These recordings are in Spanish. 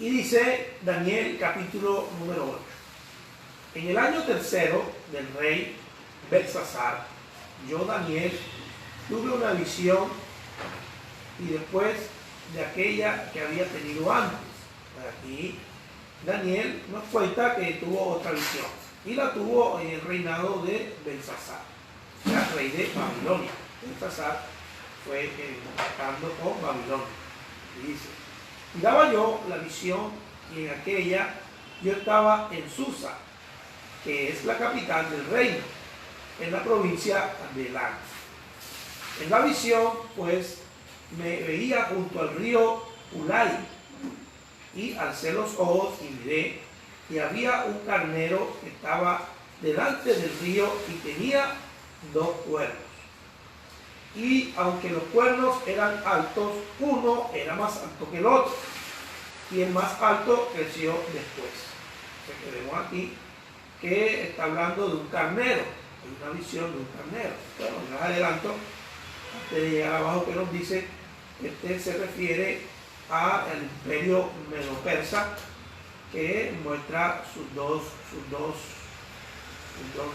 Y dice Daniel capítulo número 8. En el año tercero del rey Belsasar, yo Daniel tuve una visión y después de aquella que había tenido antes. Aquí Daniel nos cuenta que tuvo otra visión y la tuvo en el reinado de Belsasar, el rey de Babilonia. Belsasar fue atacando con Babilonia. Y dice: y daba yo la visión y en aquella yo estaba en Susa, que es la capital del reino, en la provincia de Elán. En la visión, pues, me veía junto al río Ulai, y alcé los ojos y miré, y había un carnero que estaba delante del río y tenía 2 cuernos. Y aunque los cuernos eran altos, uno era más alto que el otro, y el más alto creció después. Entonces, vemos aquí que está hablando de un carnero, hay una visión de un carnero. Bueno, más adelanto, antes de llegar abajo, que nos dice, se refiere al imperio medo-persa, que muestra sus dos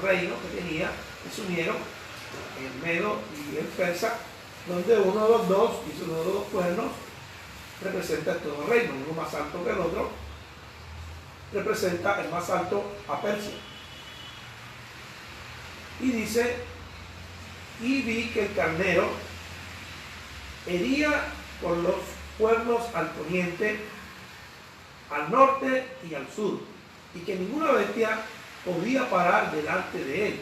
reinos que tenía, que se unieron, el medo y el persa, donde uno de los dos, y uno de los cuernos, representa todo el reino, uno más alto que el otro, representa el más alto a Persia. Y dice: y vi que el carnero hería con los cuernos al poniente, al norte y al sur, y que ninguna bestia podía parar delante de él,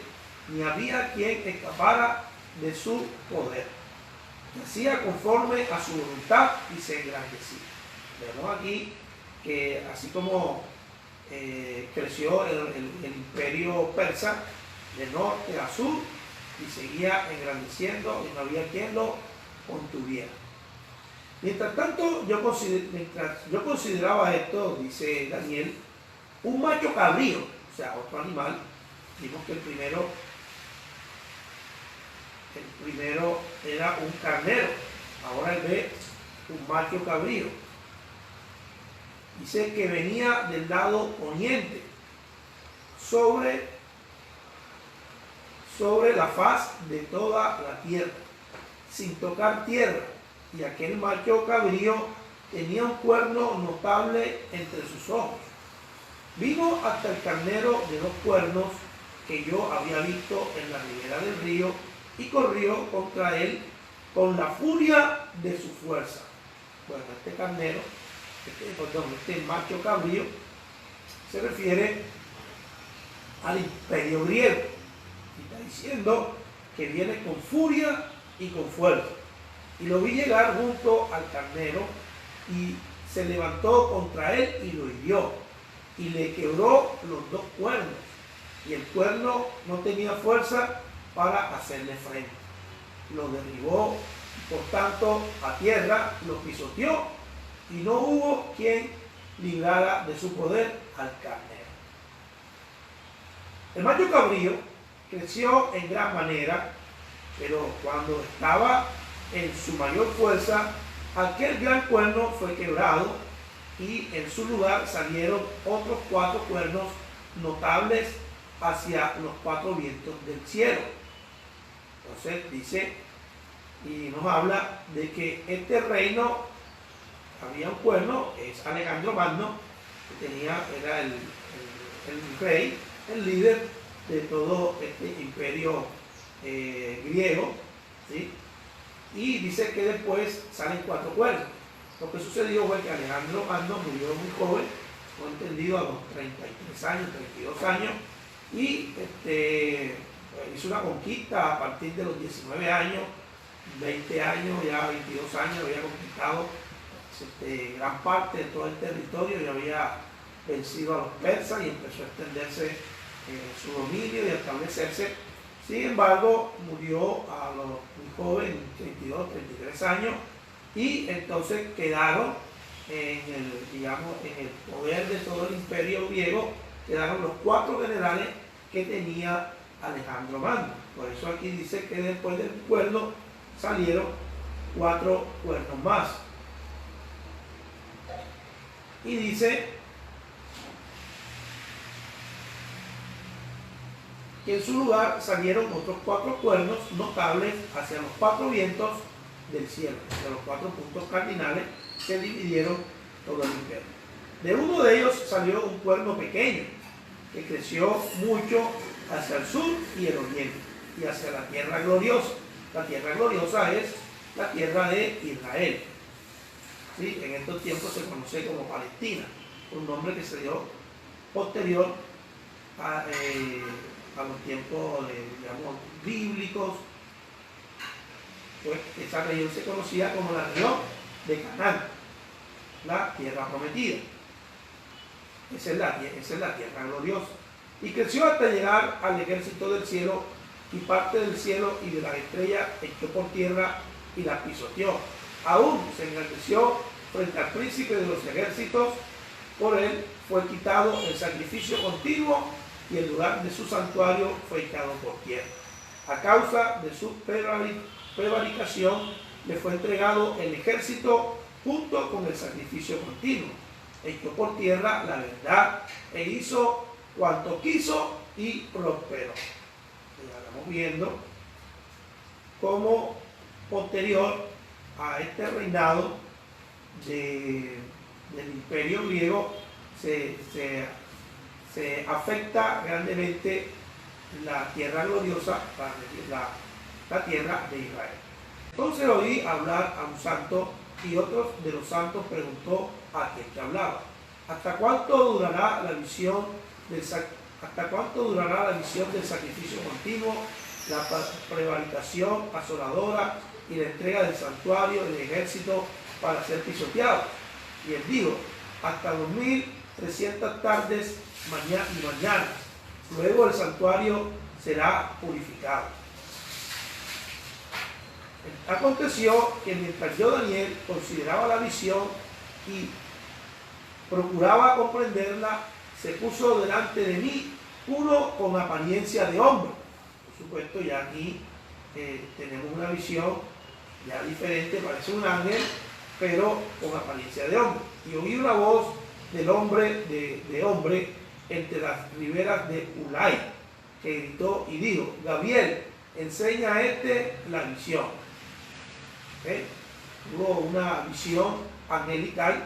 ni había quien escapara de su poder. Y hacía conforme a su voluntad y se engrandecía. Vemos aquí que así como creció el imperio persa de norte a sur y seguía engrandeciendo y no había quien lo contuviera. Mientras tanto, mientras yo consideraba esto, dice Daniel, un macho cabrío, o sea, otro animal. Vimos que el primero era un carnero, ahora él ve un macho cabrío. Dice que venía del lado poniente, sobre la faz de toda la tierra, sin tocar tierra, y aquel macho cabrío tenía un cuerno notable entre sus ojos. Vino hasta el carnero de 2 cuernos que yo había visto en la ribera del río, y corrió contra él con la furia de su fuerza. Bueno, este carnero, este macho cabrío, se refiere al imperio griego, y está diciendo que viene con furia y con fuerza. Y lo vi llegar junto al carnero, y se levantó contra él y lo hirió, y le quebró los 2 cuernos, y el cuerno no tenía fuerza para hacerle frente. Lo derribó, por tanto, a tierra, lo pisoteó, y no hubo quien librara de su poder al carnero. El macho cabrío creció en gran manera, pero cuando estaba en su mayor fuerza, aquel gran cuerno fue quebrado, y en su lugar salieron otros 4 cuernos notables hacia los 4 vientos del cielo. Entonces dice, y nos habla de que este reino, había un cuerno, es Alejandro Magno, que era el rey, el líder de todo este imperio griego, ¿sí? Y dice que después salen 4 cuernos. Lo que sucedió fue que Alejandro Magno murió muy joven, fue entendido a los 33 años, 32 años, y hizo una conquista a partir de los 19 años, 20 años, ya 22 años, había conquistado gran parte de todo el territorio y había vencido a los persas y empezó a extenderse su dominio y a establecerse. Sin embargo, murió a los muy joven, 32, 33 años, y entonces quedaron en el poder de todo el imperio griego, quedaron los 4 generales que tenía Alejandro Magno. Por eso aquí dice que después del cuerno salieron 4 cuernos más. Y dice que en su lugar salieron otros 4 cuernos notables hacia los 4 vientos del cielo, de los 4 puntos cardinales que dividieron todo el imperio. De uno de ellos salió un cuerno pequeño, que creció mucho hacia el sur y el oriente, y hacia la tierra gloriosa. La tierra gloriosa es la tierra de Israel. ¿Sí? En estos tiempos se conoce como Palestina, un nombre que se dio posterior a los tiempos, digamos, bíblicos. Pues esa región se conocía como la región de Canaán, la tierra prometida. Esa es la tierra gloriosa. Y creció hasta llegar al ejército del cielo, y parte del cielo y de las estrellas echó por tierra y la pisoteó. Aún se engrandeció frente al príncipe de los ejércitos. Por él fue quitado el sacrificio continuo, y el lugar de su santuario fue echado por tierra. A causa de su prevaricación le fue entregado el ejército junto con el sacrificio continuo. Echó por tierra la verdad e hizo cuanto quiso y prosperó. Y estamos viendo cómo posterior a este reinado del imperio griego se afecta grandemente la tierra gloriosa, la tierra de Israel. Entonces oí hablar a un santo, y otro de los santos preguntó a aquel que hablaba: ¿hasta cuánto durará la visión del sacrificio continuo, la prevaricación asoladora y la entrega del santuario del ejército para ser pisoteado? Y él dijo: hasta 2300 tardes y mañanas. Luego el santuario será purificado. Aconteció que mientras yo, Daniel, consideraba la visión y procuraba comprenderla, se puso delante de mí uno con apariencia de hombre. Por supuesto, ya aquí tenemos una visión ya diferente, parece un ángel, pero con apariencia de hombre. Y oí una voz del hombre, de hombre, entre las riberas de Ulai, que gritó y dijo: Gabriel, enseña a la visión. ¿Okay? Hubo una visión angelical,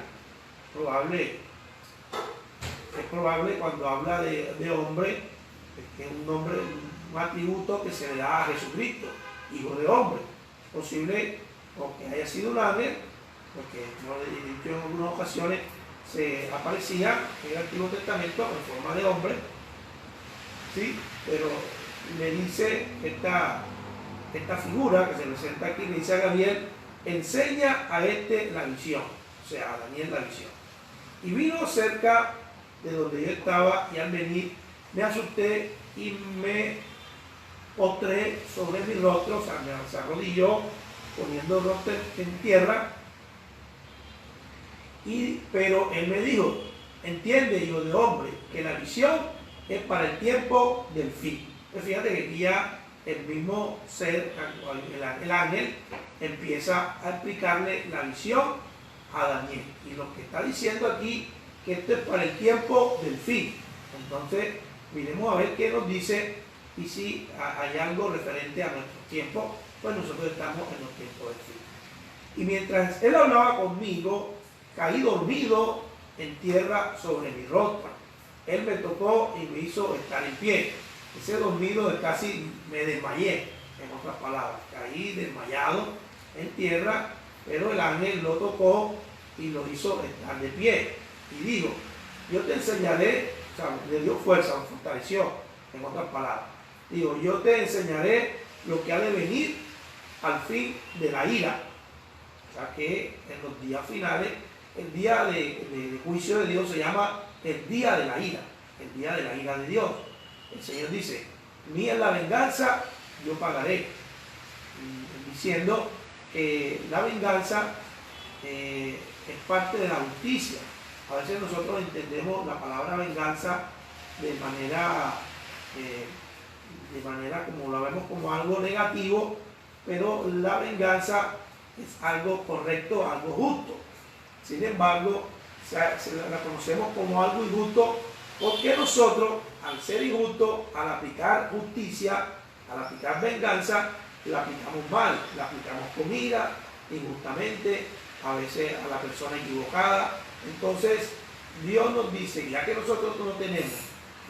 es probable cuando habla de hombre, que es un nombre, un atributo que se le da a Jesucristo, hijo de hombre. Es posible que haya sido un ángel, porque, como he dicho en algunas ocasiones, se aparecía en el Antiguo Testamento en forma de hombre, ¿sí? Pero le dice esta figura que se presenta aquí, le dice a Gabriel: enseña a la visión, o sea, a Daniel la visión. Y vino cerca de donde yo estaba, y al venir me asusté y me postré sobre mi rostro, o sea, me arrodilló poniendo el rostro en tierra. Pero él me dijo: entiende, hijo de hombre, que la visión es para el tiempo del fin. Pues fíjate que aquí ya el mismo ser, el ángel, empieza a explicarle la visión a Daniel. Y lo que está diciendo aquí, que esto es para el tiempo del fin. Entonces, miremos a ver qué nos dice, y si hay algo referente a nuestro tiempo, pues nosotros estamos en los tiempos del fin. Y mientras él hablaba conmigo, caí dormido en tierra sobre mi rostro. Él me tocó y me hizo estar en pie. Ese dormido de casi me desmayé, en otras palabras. Caí desmayado en tierra, pero el ángel lo tocó y lo hizo estar de pie. Y dijo: yo te enseñaré, o sea, le dio fuerza, lo fortaleció, en otras palabras. Digo: yo te enseñaré lo que ha de venir al fin de la ira. O sea que en los días finales, el día de juicio de Dios se llama el día de la ira, el día de la ira de Dios. El Señor dice: mía es la venganza, yo pagaré. Diciendo que la venganza es parte de la justicia. A veces nosotros entendemos la palabra venganza de manera como la vemos como algo negativo, pero la venganza es algo correcto, algo justo. Sin embargo, la conocemos como algo injusto, porque nosotros, al ser injustos, al aplicar justicia, al aplicar venganza, la aplicamos mal, la aplicamos con ira, injustamente, a veces a la persona equivocada. Entonces, Dios nos dice, ya que nosotros no tenemos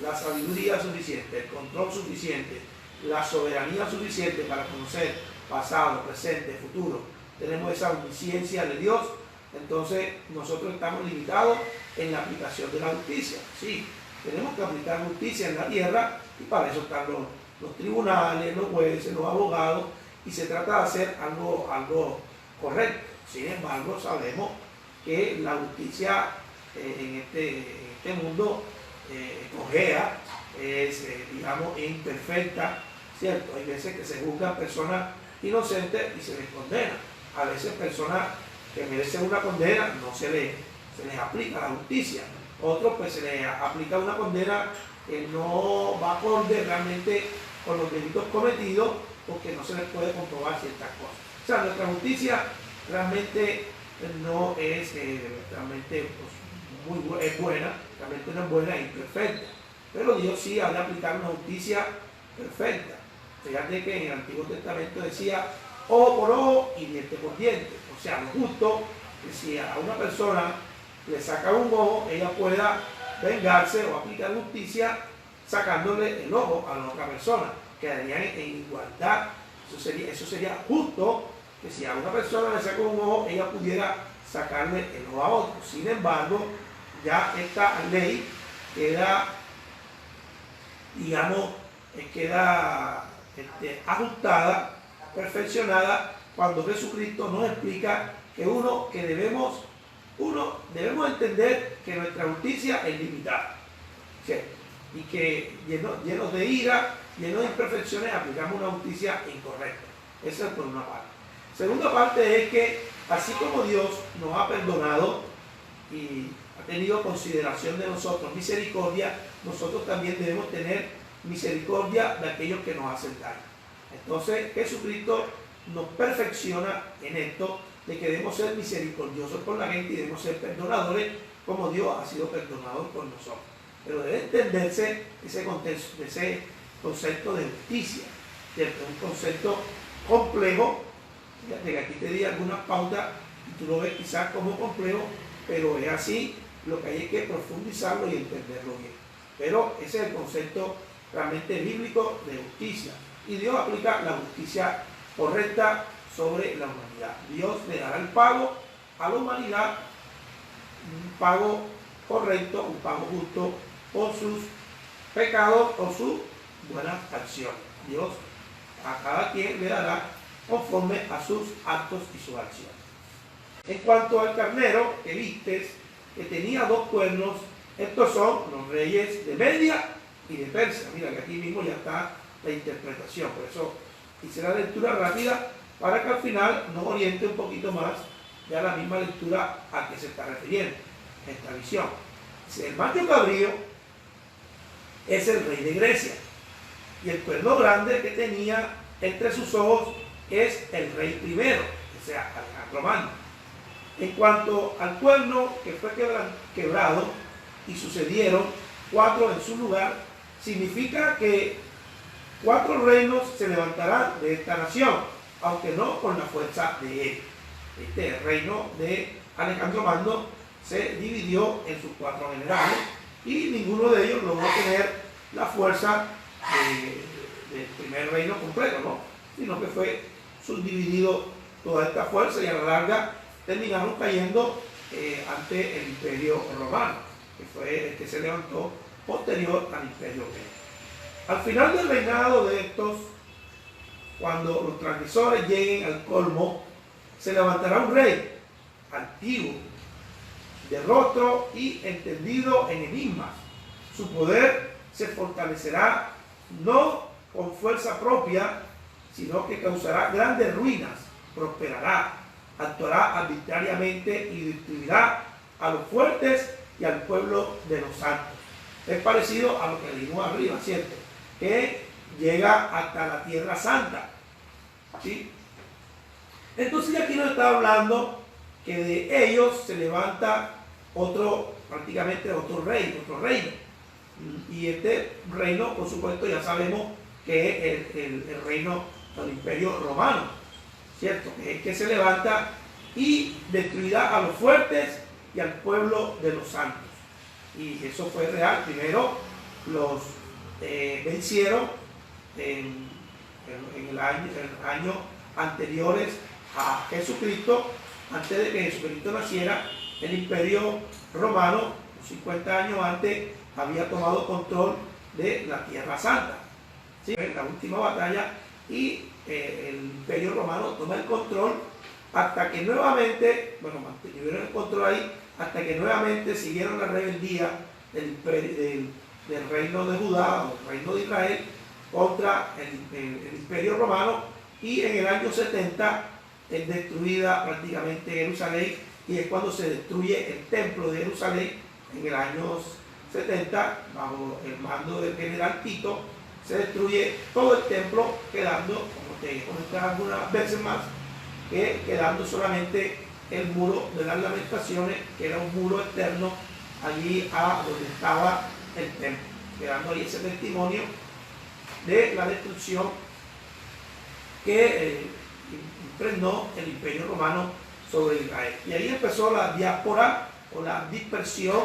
la sabiduría suficiente, el control suficiente, la soberanía suficiente para conocer pasado, presente, futuro, tenemos esa omnisciencia de Dios, entonces nosotros estamos limitados en la aplicación de la justicia. Sí, tenemos que aplicar justicia en la tierra y para eso están los tribunales, los jueces, los abogados, y se trata de hacer algo correcto. Sin embargo, sabemos que la justicia en este mundo cojea, es, digamos, imperfecta, ¿cierto? Hay veces que se juzgan personas inocentes y se les condena. A veces personas que merecen una condena no se les aplica la justicia. Otros pues se les aplica una condena que no va acorde realmente con los delitos cometidos, porque no se les puede comprobar ciertas cosas. O sea, nuestra justicia realmente no es realmente pues, es buena, realmente no es buena, es imperfecta. Pero Dios sí ha de aplicar una justicia perfecta. Fíjate que en el Antiguo Testamento decía ojo por ojo y diente por diente. O sea, lo justo que si a una persona le saca un ojo, ella pueda vengarse o aplicar justicia sacándole el ojo a la otra persona. Quedarían en igualdad. Eso sería justo, que si a una persona le saca un ojo, ella pudiera sacarle el ojo a otro. Sin embargo, ya esta ley queda, digamos, queda ajustada, perfeccionada, cuando Jesucristo nos explica que debemos entender que nuestra justicia es limitada, ¿sí? Y que llenos de ira, llenos de imperfecciones, aplicamos una justicia incorrecta. Eso es por una parte. Segunda parte es que así como Dios nos ha perdonado y ha tenido consideración de nosotros, misericordia, nosotros también debemos tener misericordia de aquellos que nos hacen daño. Entonces Jesucristo nos perfecciona en esto, de que debemos ser misericordiosos con la gente y debemos ser perdonadores como Dios ha sido perdonador con nosotros. Pero debe entenderse ese concepto de justicia, ¿cierto? Un concepto complejo. Fíjate que aquí te di algunas pautas y tú lo ves quizás como complejo, pero es así. Lo que hay es que profundizarlo y entenderlo bien. Pero ese es el concepto realmente bíblico de justicia. Y Dios aplica la justicia correcta sobre la humanidad. Dios le dará el pago a la humanidad, un pago correcto, un pago justo por sus pecados o sus buenas acciones. Dios a cada quien le dará conforme a sus actos y sus acciones. En cuanto al carnero que vistes, que tenía 2 cuernos, estos son los reyes de Media y de Persia. Mira que aquí mismo ya está la interpretación, por eso hice la lectura rápida para que al final nos oriente un poquito más ya la misma lectura a que se está refiriendo esta visión. El macho cabrío es el rey de Grecia y el cuerno grande que tenía entre sus ojos es el rey primero, o sea, Alejandro Magno. En cuanto al cuerno que fue quebrado y sucedieron 4 en su lugar, significa que 4 reinos se levantarán de esta nación, aunque no con la fuerza de él. Este reino de Alejandro Magno se dividió en sus 4 generales y ninguno de ellos logró tener la fuerza del primer reino completo, ¿no? Sino que fue subdividido toda esta fuerza y a la larga terminaron cayendo ante el imperio romano, que fue el que se levantó posterior al imperio griego. Al final del reinado de estos, cuando los transgresores lleguen al colmo, se levantará un rey antiguo, de rostro y entendido en enigmas. Su poder se fortalecerá no con fuerza propia, sino que causará grandes ruinas, prosperará, actuará arbitrariamente y destruirá a los fuertes y al pueblo de los santos. Es parecido a lo que leímos arriba, ¿cierto? Que llega hasta la tierra santa, ¿sí? Entonces aquí nos está hablando que de ellos se levanta prácticamente otro reino. Y este reino, por supuesto, ya sabemos que es el reino del Imperio Romano, ¿cierto? Que es el que se levanta y destruirá a los fuertes y al pueblo de los santos. Y eso fue real. Primero los vencieron en el año anteriores a Jesucristo. Antes de que Jesucristo naciera, el Imperio Romano, 50 años antes, había tomado control de la Tierra Santa. ¿Sí? En la última batalla, y el Imperio Romano toma el control hasta que nuevamente, mantuvieron el control ahí, hasta que nuevamente siguieron la rebeldía del reino de Judá, o el reino de Israel, contra el Imperio Romano, y en el año 70 es destruida prácticamente Jerusalén, y es cuando se destruye el templo de Jerusalén en el año 70, bajo el mando del general Tito. Se destruye todo el templo, quedando, como te comenté algunas veces más, quedando solamente el muro de las lamentaciones, que era un muro externo allí a donde estaba el templo, quedando ahí ese testimonio de la destrucción que impregnó el Imperio Romano sobre Israel. Y ahí empezó la diáspora o la dispersión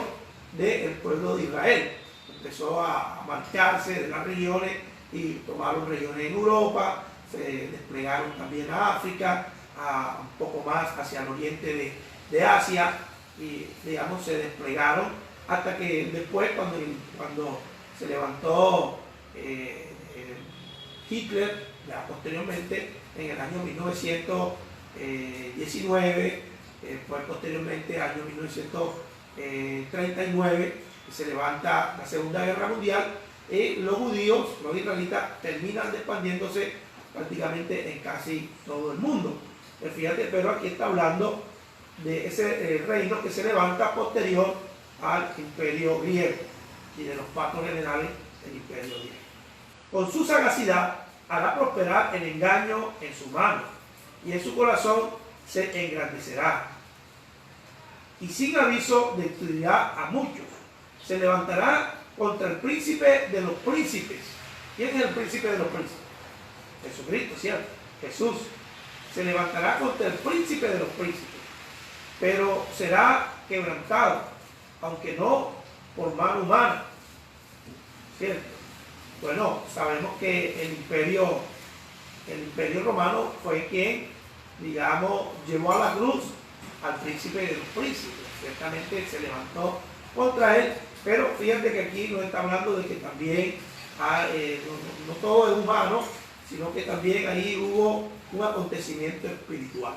del pueblo de Israel. Empezó a marcharse de las regiones y tomaron regiones en Europa, se desplegaron también a África, un poco más hacia el oriente de Asia, y digamos se desplegaron hasta que después, cuando se levantó Hitler, ya posteriormente en el año 1919, fue posteriormente año 1939, se levanta la Segunda Guerra Mundial, y los judíos, los israelitas, terminan expandiéndose prácticamente en casi todo el mundo. Fíjate, pero aquí está hablando de ese reino que se levanta posterior al Imperio griego y de los pactos generales del Imperio griego. Con su sagacidad hará prosperar el engaño en su mano, y en su corazón se engrandecerá. Y sin aviso destruirá a muchos. Se levantará contra el príncipe de los príncipes. ¿Quién es el príncipe de los príncipes? Jesucristo, ¿cierto? Jesús. Se levantará contra el príncipe de los príncipes, pero será quebrantado, aunque no por mano humana, ¿cierto? Bueno, sabemos que el imperio romano fue quien, digamos, llevó a la cruz al príncipe de los príncipes. Ciertamente se levantó contra él, pero fíjate que aquí nos está hablando de que también no todo es humano, sino que también ahí hubo un acontecimiento espiritual.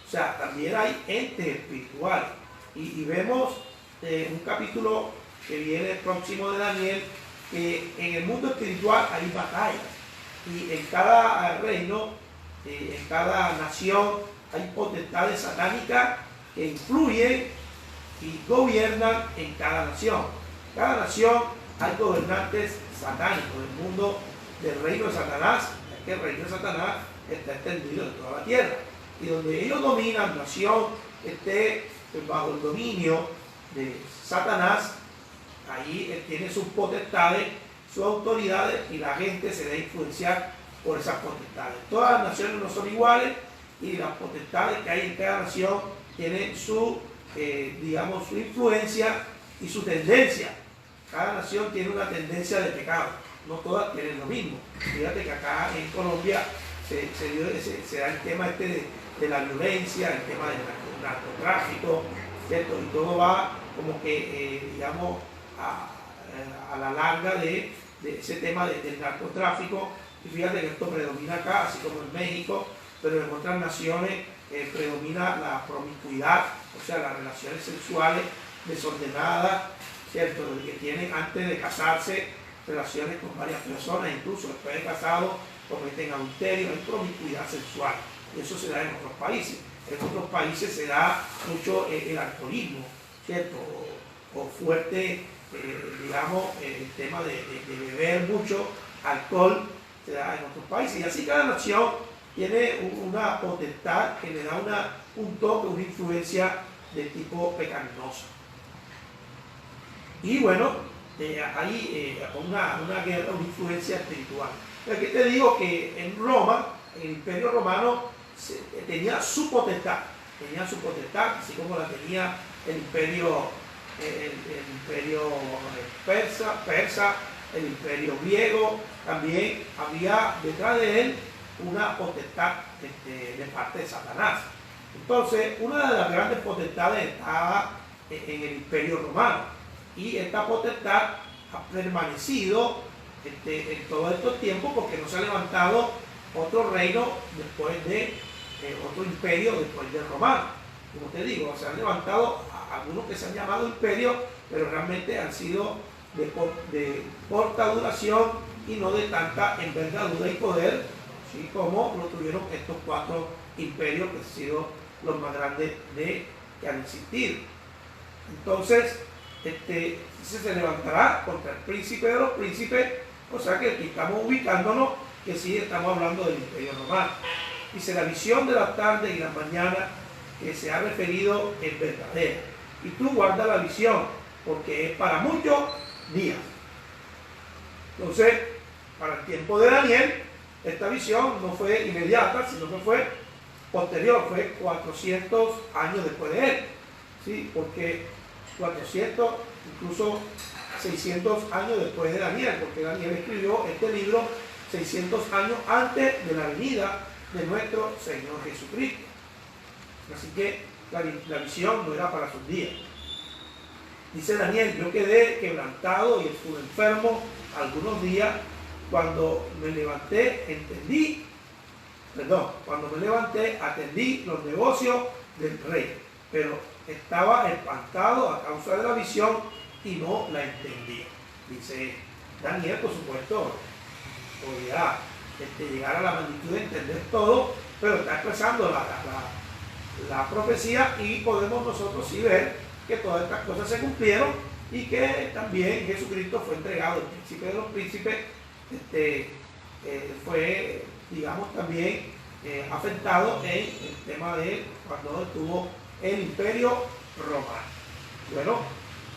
O sea, también hay entes espirituales. Y vemos un capítulo que viene próximo de Daniel, que en el mundo espiritual hay batallas. Y en cada reino, en cada nación, hay potestades satánicas que influyen y gobiernan en cada nación. Cada nación hay gobernantes satánicos. El mundo del reino de Satanás, es que el reino de Satanás está extendido en toda la tierra. Y donde ellos dominan, nación esté bajo el dominio de Satanás, ahí él tiene sus potestades, sus autoridades, y la gente se debe influenciar por esas potestades. Todas las naciones no son iguales, y las potestades que hay en cada nación tienen su, digamos, su influencia y su tendencia. Cada nación tiene una tendencia de pecado, no todas tienen lo mismo. Fíjate que acá en Colombia se da el tema de la violencia, el tema del narcotráfico, ¿cierto? Y todo va como que, digamos, a la larga de ese tema del narcotráfico. Y fíjate que esto predomina acá, así como en México, pero en otras naciones predomina la promiscuidad, o sea, las relaciones sexuales desordenadas, ¿cierto? Que tienen antes de casarse relaciones con varias personas, incluso después de casados cometen adulterio, hay promiscuidad sexual. Y eso se da en otros países. En otros países se da mucho el alcoholismo, ¿cierto? O fuerte, digamos, el tema de beber mucho alcohol se da en otros países. Y así cada nación tiene una potestad que le da un toque, una influencia de tipo pecaminoso. Y bueno, hay una guerra, una influencia espiritual. Aquí te digo que en Roma, en el Imperio Romano, tenía su potestad, así como la tenía el imperio persa, el imperio griego. También había detrás de él una potestad de parte de Satanás. Entonces, una de las grandes potestades estaba en el Imperio Romano, y esta potestad ha permanecido en todos estos tiempos, porque no se ha levantado otro reino después de otro imperio después del romano. Como te digo, se han levantado algunos que se han llamado imperios, pero realmente han sido de corta duración y no de tanta envergadura y poder, ¿sí?, como lo tuvieron estos 4 imperios que han sido los más grandes que han existido. Entonces, se levantará contra el príncipe de los príncipes, o sea que aquí estamos ubicándonos que sí estamos hablando del Imperio Romano. Dice: la visión de la tarde y la mañana que se ha referido es verdadera, y tú guarda la visión, porque es para muchos días. Entonces, para el tiempo de Daniel, esta visión no fue inmediata, sino que fue posterior, fue 400 años después de él, ¿sí? Porque 400, incluso 600 años después de Daniel, porque Daniel escribió este libro 600 años antes de la venida de nuestro Señor Jesucristo. Así que la visión no era para sus días. Dice Daniel: yo quedé quebrantado y estuve enfermo algunos días. Cuando me levanté, atendí los negocios del rey, pero estaba espantado a causa de la visión y no la entendí. Dice Daniel, por supuesto, podía llegar a la magnitud de entender todo, pero está expresando la profecía, y podemos nosotros sí ver que todas estas cosas se cumplieron, y que también Jesucristo fue entregado, el príncipe de los príncipes, fue, digamos, también afectado en el tema de cuando estuvo el Imperio Romano. Bueno,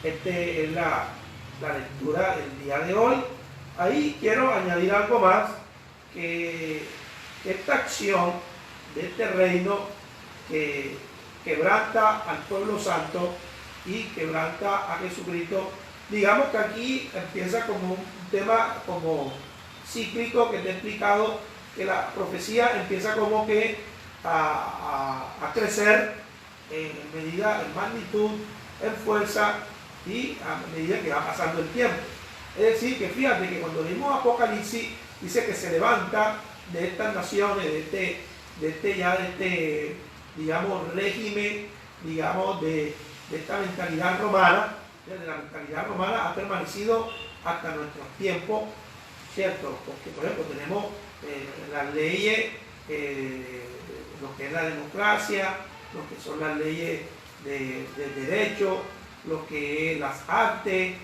esta es la lectura del día de hoy. Ahí quiero añadir algo más, que esta acción de este reino que quebranta al pueblo santo y quebranta a Jesucristo, digamos que aquí empieza como un tema como cíclico, que te he explicado que la profecía empieza como que a crecer en medida, en magnitud, en fuerza, y a medida que va pasando el tiempo. Es decir, que fíjate que cuando leímos Apocalipsis, dice que se levanta de estas naciones, de este digamos, régimen, digamos, de esta mentalidad romana. De la mentalidad romana ha permanecido hasta nuestros tiempos, ¿cierto? Porque, por ejemplo, tenemos las leyes, lo que es la democracia, lo que son las leyes de derecho, lo que es las artes,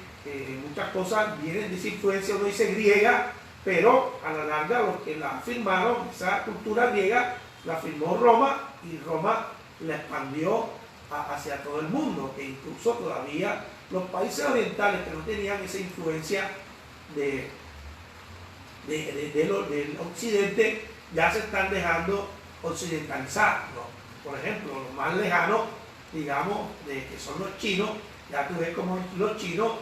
muchas cosas vienen de esa influencia, uno dice griega, pero a la larga los que la firmaron, esa cultura griega, la firmó Roma, y Roma la expandió hacia todo el mundo, e incluso todavía los países orientales que no tenían esa influencia del occidente, ya se están dejando occidentalizar, ¿no? Por ejemplo, los más lejanos, digamos, que son los chinos, ya tú ves como los chinos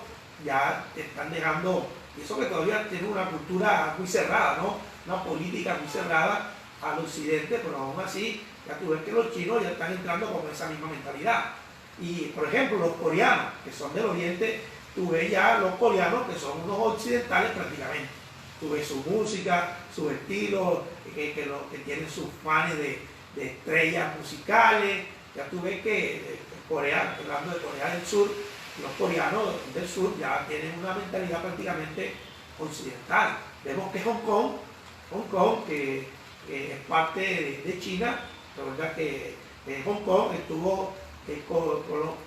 ya te están dejando, y eso que todavía tiene una cultura muy cerrada, ¿no? Una política muy cerrada al occidente, pero aún así ya tú ves que los chinos ya están entrando con esa misma mentalidad. Y por ejemplo, los coreanos, que son del oriente, tú ves ya los coreanos que son unos occidentales prácticamente. Tú ves su música, su estilo, que tienen sus fans de estrellas musicales. Ya tú ves que Corea, hablando de Corea del Sur, los coreanos del sur ya tienen una mentalidad prácticamente occidental. Vemos que Hong Kong, que es parte de China, la verdad que Hong Kong estuvo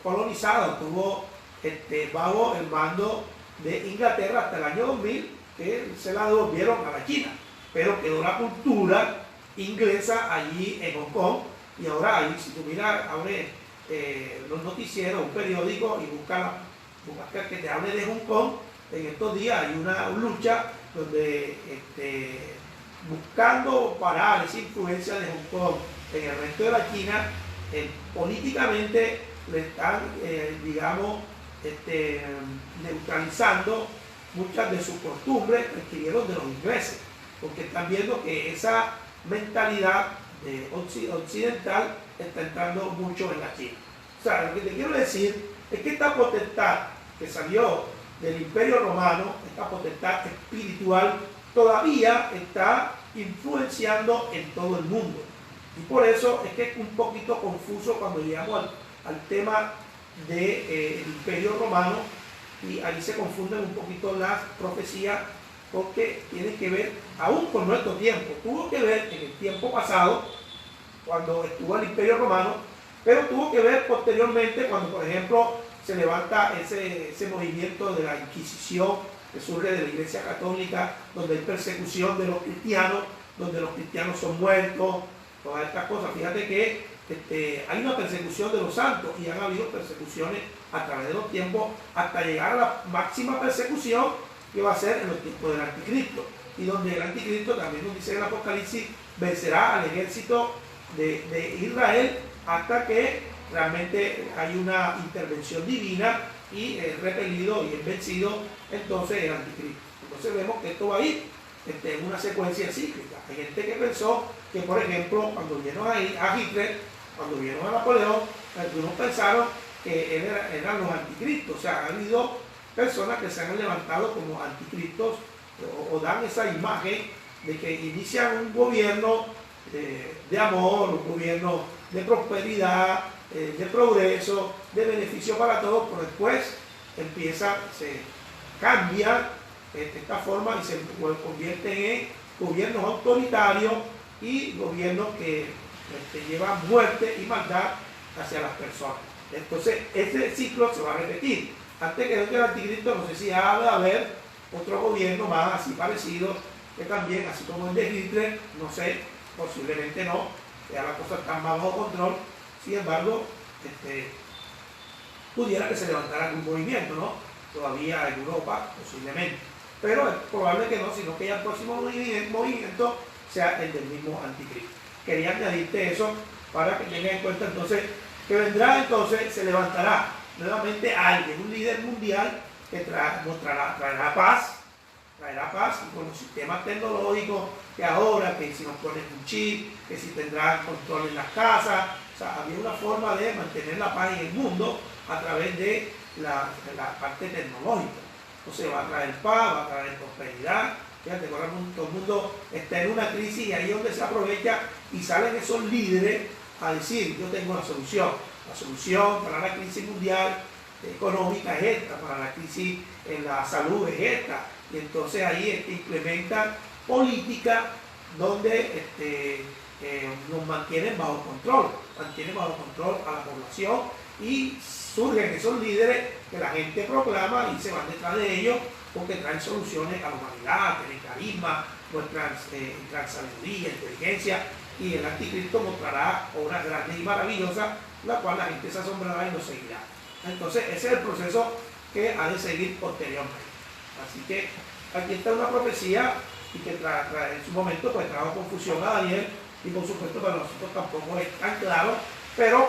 colonizado, estuvo bajo el mando de Inglaterra hasta el año 2000, que se la devolvieron a la China, pero quedó la cultura inglesa allí en Hong Kong. Y ahora ahí, si tú miras, abre los noticieros, un periódico, y busca busca que te hable de Hong Kong. En estos días hay una lucha donde buscando parar esa influencia de Hong Kong en el resto de la China, políticamente le están, digamos, neutralizando muchas de sus costumbres que adquirieron de los ingleses, porque están viendo que esa mentalidad occidental está entrando mucho en la China. O sea, lo que te quiero decir es que esta potestad que salió del Imperio Romano, esta potestad espiritual, todavía está influenciando en todo el mundo. Y por eso es que es un poquito confuso cuando llegamos al tema del Imperio Romano, y ahí se confunden un poquito las profecías, porque tienen que ver aún con nuestro tiempo. Tuvo que ver en el tiempo pasado, cuando estuvo el Imperio Romano, pero tuvo que ver posteriormente cuando, por ejemplo, se levanta ese movimiento de la Inquisición que surge de la Iglesia Católica, donde hay persecución de los cristianos, donde los cristianos son muertos, todas estas cosas. Fíjate que hay una persecución de los santos, y han habido persecuciones a través de los tiempos hasta llegar a la máxima persecución que va a ser en los tiempos del anticristo, y donde el anticristo, también nos dice en el Apocalipsis, vencerá al ejército de Israel hasta que realmente hay una intervención divina y es repelido y es vencido entonces el anticristo. Entonces vemos que esto va a ir en una secuencia cíclica. Hay gente que pensó que, por ejemplo, cuando vieron a Hitler, cuando vieron a Napoleón, algunos pensaron que eran los anticristos. O sea, ha habido personas que se han levantado como anticristos o dan esa imagen de que inician un gobierno de amor, un gobierno de prosperidad, de progreso, de beneficio para todos, pero después se cambia esta forma y se convierten en gobiernos autoritarios y gobiernos que llevan muerte y maldad hacia las personas. Entonces, este ciclo se va a repetir. Antes que venga el anticristo, no sé si ha de haber otro gobierno más así parecido, que también, así como el de Hitler, no sé, posiblemente no, ya la cosa está más bajo control. Sin embargo, pudiera que se levantara algún movimiento, ¿no? Todavía en Europa, posiblemente. Pero es probable que no, sino que ya el próximo movimiento sea el del mismo anticristo. Quería añadirte eso para que tengan en cuenta entonces que vendrá, entonces se levantará nuevamente alguien, un líder mundial que traerá paz, y con los sistemas tecnológicos que ahora, que si nos ponen un chip, que si tendrán control en las casas. O sea, había una forma de mantener la paz en el mundo a través de la parte tecnológica. Entonces va a traer paz, va a traer prosperidad. Fíjate, todo el mundo está en una crisis, y ahí es donde se aprovecha y salen esos líderes a decir: yo tengo la solución. La solución para la crisis mundial económica es esta, para la crisis en la salud es esta. Y entonces ahí implementan políticas donde nos mantienen bajo control a la población, y surgen esos líderes que la gente proclama y se van detrás de ellos porque traen soluciones a la humanidad, tienen carisma, muestran sabiduría, inteligencia, y el anticristo mostrará obras grandes y maravillosas, la cual la gente se asombrará y lo seguirá. Entonces ese es el proceso que ha de seguir posteriormente. Así que aquí está una profecía, y que en su momento pues trajo confusión a Daniel, y por supuesto para nosotros tampoco es tan claro, pero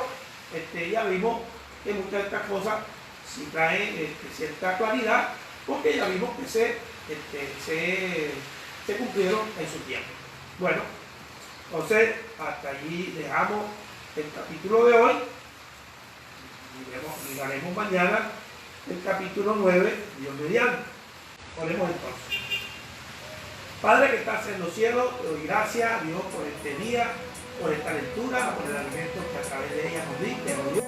ya vimos que muchas de estas cosas sí traen cierta claridad, porque ya vimos que se cumplieron en su tiempo. Bueno, entonces hasta allí dejamos el capítulo de hoy, y miraremos mañana el capítulo 9, Dios mediante. Oremos entonces. Padre que estás en los cielos, te doy gracias, Dios, por este día, por esta lectura, por el alimento que a través de ella nos diste.